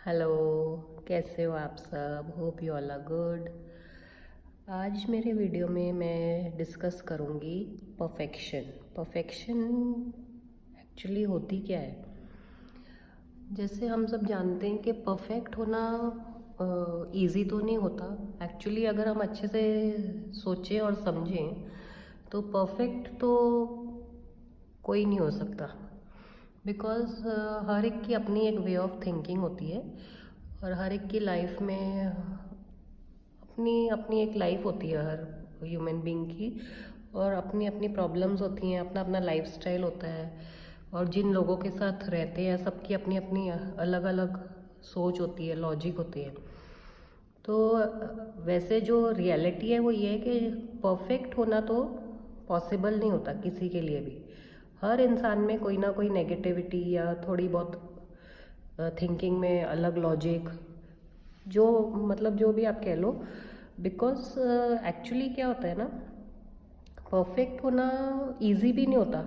Hello. कैसे हो आप सब? Hope you all are good. आज मेरे वीडियो में मैं डिस्कस करूँगी परफेक्शन। परफेक्शन एक्चुअली होती क्या है? जैसे हम सब जानते हैं कि परफेक्ट होना इजी तो नहीं होता। एक्चुअली अगर हम अच्छे से सोचें और समझें तो परफेक्ट तो कोई नहीं हो सकता। बिकॉज़ हर एक की अपनी एक वे ऑफ थिंकिंग होती है और हर एक की लाइफ में अपनी अपनी एक लाइफ होती है हर ह्यूमन बीइंग की, और अपनी अपनी प्रॉब्लम्स होती हैं, अपना अपना लाइफस्टाइल होता है, और जिन लोगों के साथ रहते हैं सबकी अपनी अपनी अलग अलग सोच होती है, लॉजिक होती है। तो वैसे जो रियलिटी है वो ये है कि परफेक्ट होना तो पॉसिबल नहीं होता किसी के लिए भी। हर इंसान में कोई ना कोई नेगेटिविटी या थोड़ी बहुत थिंकिंग में अलग लॉजिक, जो मतलब जो भी आप कह लो। बिकॉज एक्चुअली क्या होता है ना, परफेक्ट होना इजी भी नहीं होता।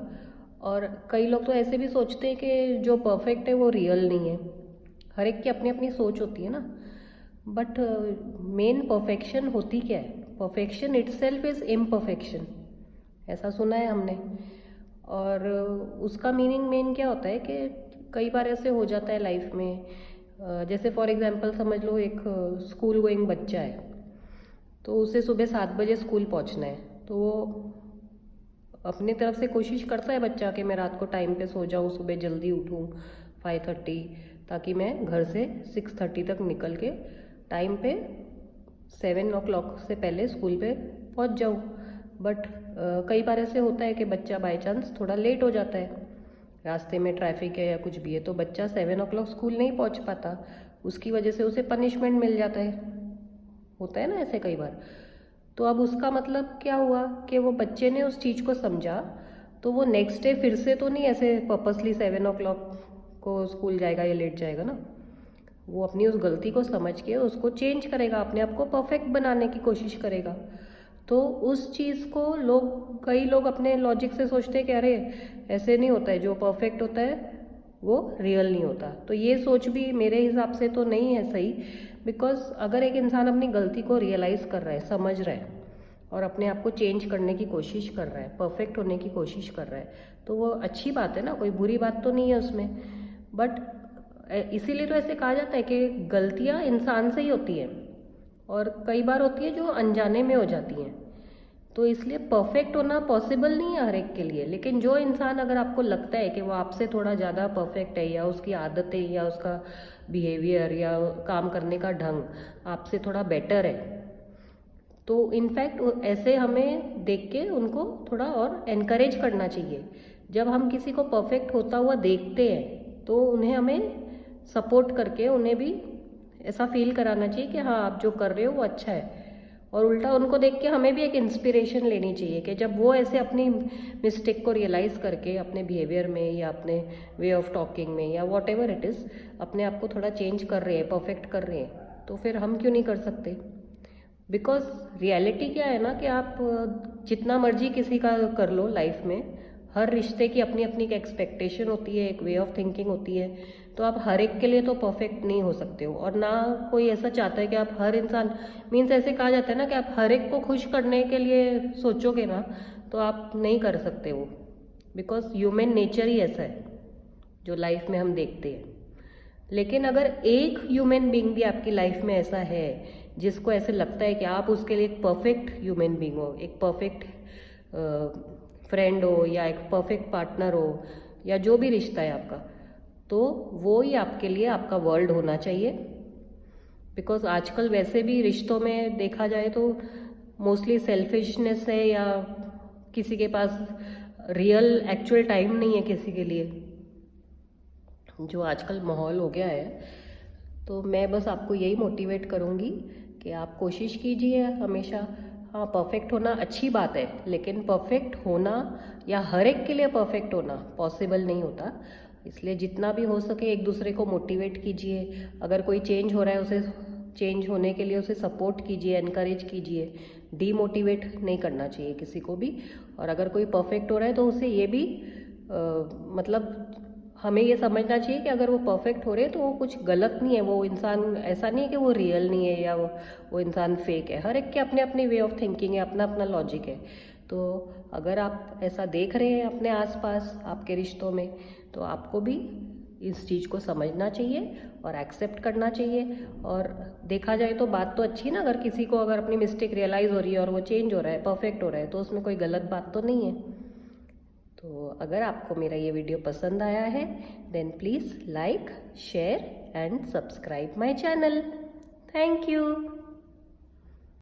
और कई लोग तो ऐसे भी सोचते हैं कि जो परफेक्ट है वो रियल नहीं है। हर एक की अपनी अपनी सोच होती है ना। बट मेन परफेक्शन होती क्या है? परफेक्शन इटसेल्फ इज इम्परफेक्शन, ऐसा सुना है हमने। और उसका मीनिंग मेन क्या होता है कि कई बार ऐसे हो जाता है लाइफ में। जैसे फॉर एग्जांपल समझ लो, एक स्कूल गोइंग बच्चा है, तो उसे सुबह 7 बजे स्कूल पहुंचना है। तो वो अपनी तरफ से कोशिश करता है बच्चा कि मैं रात को टाइम पे सो जाऊँ, सुबह जल्दी उठूँ 5:30, ताकि मैं घर से 6:30 तक निकल के टाइम पे 7 o'clock से पहले स्कूल पे पहुंच जाऊँ। बट कई बार ऐसे होता है कि बच्चा बाय चांस थोड़ा लेट हो जाता है, रास्ते में ट्रैफिक है या कुछ भी है, तो बच्चा 7 o'clock स्कूल नहीं पहुंच पाता। उसकी वजह से उसे पनिशमेंट मिल जाता है। होता है ना ऐसे कई बार। तो अब उसका मतलब क्या हुआ कि वो बच्चे ने उस चीज़ को समझा, तो वो नेक्स्ट डे फिर से तो नहीं ऐसे पर्पसली 7 o'clock को स्कूल जाएगा या लेट जाएगा ना। वो अपनी उस गलती को समझ के उसको चेंज करेगा, अपने आप को परफेक्ट बनाने की कोशिश करेगा। तो उस चीज़ को कई लोग अपने लॉजिक से सोचते हैं कि अरे ऐसे नहीं होता है, जो परफेक्ट होता है वो रियल नहीं होता। तो ये सोच भी मेरे हिसाब से तो नहीं है सही। बिकॉज अगर एक इंसान अपनी गलती को रियलाइज़ कर रहा है, समझ रहा है, और अपने आप को चेंज करने की कोशिश कर रहा है, परफेक्ट होने की कोशिश कर रहा है, तो वो अच्छी बात है ना, कोई बुरी बात तो नहीं है उसमें। बट इसीलिए तो ऐसे कहा जाता है कि गलतियाँ इंसान से ही होती हैं, और कई बार होती है जो अनजाने में हो जाती हैं। तो इसलिए परफेक्ट होना पॉसिबल नहीं है हर एक के लिए। लेकिन जो इंसान, अगर आपको लगता है कि वो आपसे थोड़ा ज़्यादा परफेक्ट है, या उसकी आदतें या उसका बिहेवियर या काम करने का ढंग आपसे थोड़ा बेटर है, तो इनफैक्ट ऐसे हमें देख के उनको थोड़ा और एनकरेज करना चाहिए। जब हम किसी को परफेक्ट होता हुआ देखते हैं तो उन्हें हमें सपोर्ट करके उन्हें भी ऐसा फील कराना चाहिए कि हाँ, आप जो कर रहे हो वो अच्छा है। और उल्टा उनको देख के हमें भी एक इंस्पिरेशन लेनी चाहिए कि जब वो ऐसे अपनी मिस्टेक को रियलाइज़ करके अपने बिहेवियर में या अपने वे ऑफ टॉकिंग में या वॉट एवर इट इज़ अपने आप को थोड़ा चेंज कर रहे हैं, परफेक्ट कर रहे हैं, तो फिर हम क्यों नहीं कर सकते? बिकॉज रियलिटी क्या है ना कि आप जितना मर्जी किसी का कर लो लाइफ में, हर रिश्ते की अपनी अपनी एक एक्सपेक्टेशन होती है, एक वे ऑफ थिंकिंग होती है। तो आप हर एक के लिए तो परफेक्ट नहीं हो सकते हो, और ना कोई ऐसा चाहता है कि आप हर इंसान, मीन्स ऐसे कहा जाता है ना कि आप हर एक को खुश करने के लिए सोचोगे ना, तो आप नहीं कर सकते वो। बिकॉज ह्यूमन नेचर ही ऐसा है जो लाइफ में हम देखते हैं। लेकिन अगर एक ह्यूमन बीइंग भी आपकी लाइफ में ऐसा है जिसको ऐसे लगता है कि आप उसके लिए एक परफेक्ट ह्यूमन बीइंग हो, एक परफेक्ट फ्रेंड हो, या एक परफेक्ट पार्टनर हो, या जो भी रिश्ता है आपका, तो वो ही आपके लिए आपका वर्ल्ड होना चाहिए। बिकॉज आजकल वैसे भी रिश्तों में देखा जाए तो मोस्टली सेल्फिशनेस है, या किसी के पास रियल एक्चुअल टाइम नहीं है किसी के लिए, जो आजकल माहौल हो गया है। तो मैं बस आपको यही मोटिवेट करूँगी कि आप कोशिश कीजिए हमेशा। हाँ, परफेक्ट होना अच्छी बात है, लेकिन परफेक्ट होना या हर एक के लिए परफेक्ट होना पॉसिबल नहीं होता। इसलिए जितना भी हो सके एक दूसरे को मोटिवेट कीजिए। अगर कोई चेंज हो रहा है, उसे चेंज होने के लिए उसे सपोर्ट कीजिए, एनकरेज कीजिए। डीमोटिवेट नहीं करना चाहिए किसी को भी। और अगर कोई परफेक्ट हो रहा है तो उसे ये भी मतलब हमें ये समझना चाहिए कि अगर वो परफेक्ट हो रहे हैं तो वो कुछ गलत नहीं है, वो इंसान ऐसा नहीं है कि वो रियल नहीं है या वो इंसान फेक है। हर एक के अपने अपने वे ऑफ थिंकिंग है, अपना अपना लॉजिक है। तो अगर आप ऐसा देख रहे हैं अपने आसपास आपके रिश्तों में, तो आपको भी इस चीज़ को समझना चाहिए और एक्सेप्ट करना चाहिए। और देखा जाए तो बात तो अच्छी ना, अगर किसी को अगर अपनी मिस्टेक रियलाइज़ हो रही है और वो चेंज हो रहा है, परफेक्ट हो रहा है, तो उसमें कोई गलत बात तो नहीं है। तो अगर आपको मेरा ये वीडियो पसंद आया है then please like, share and subscribe my channel. Thank you.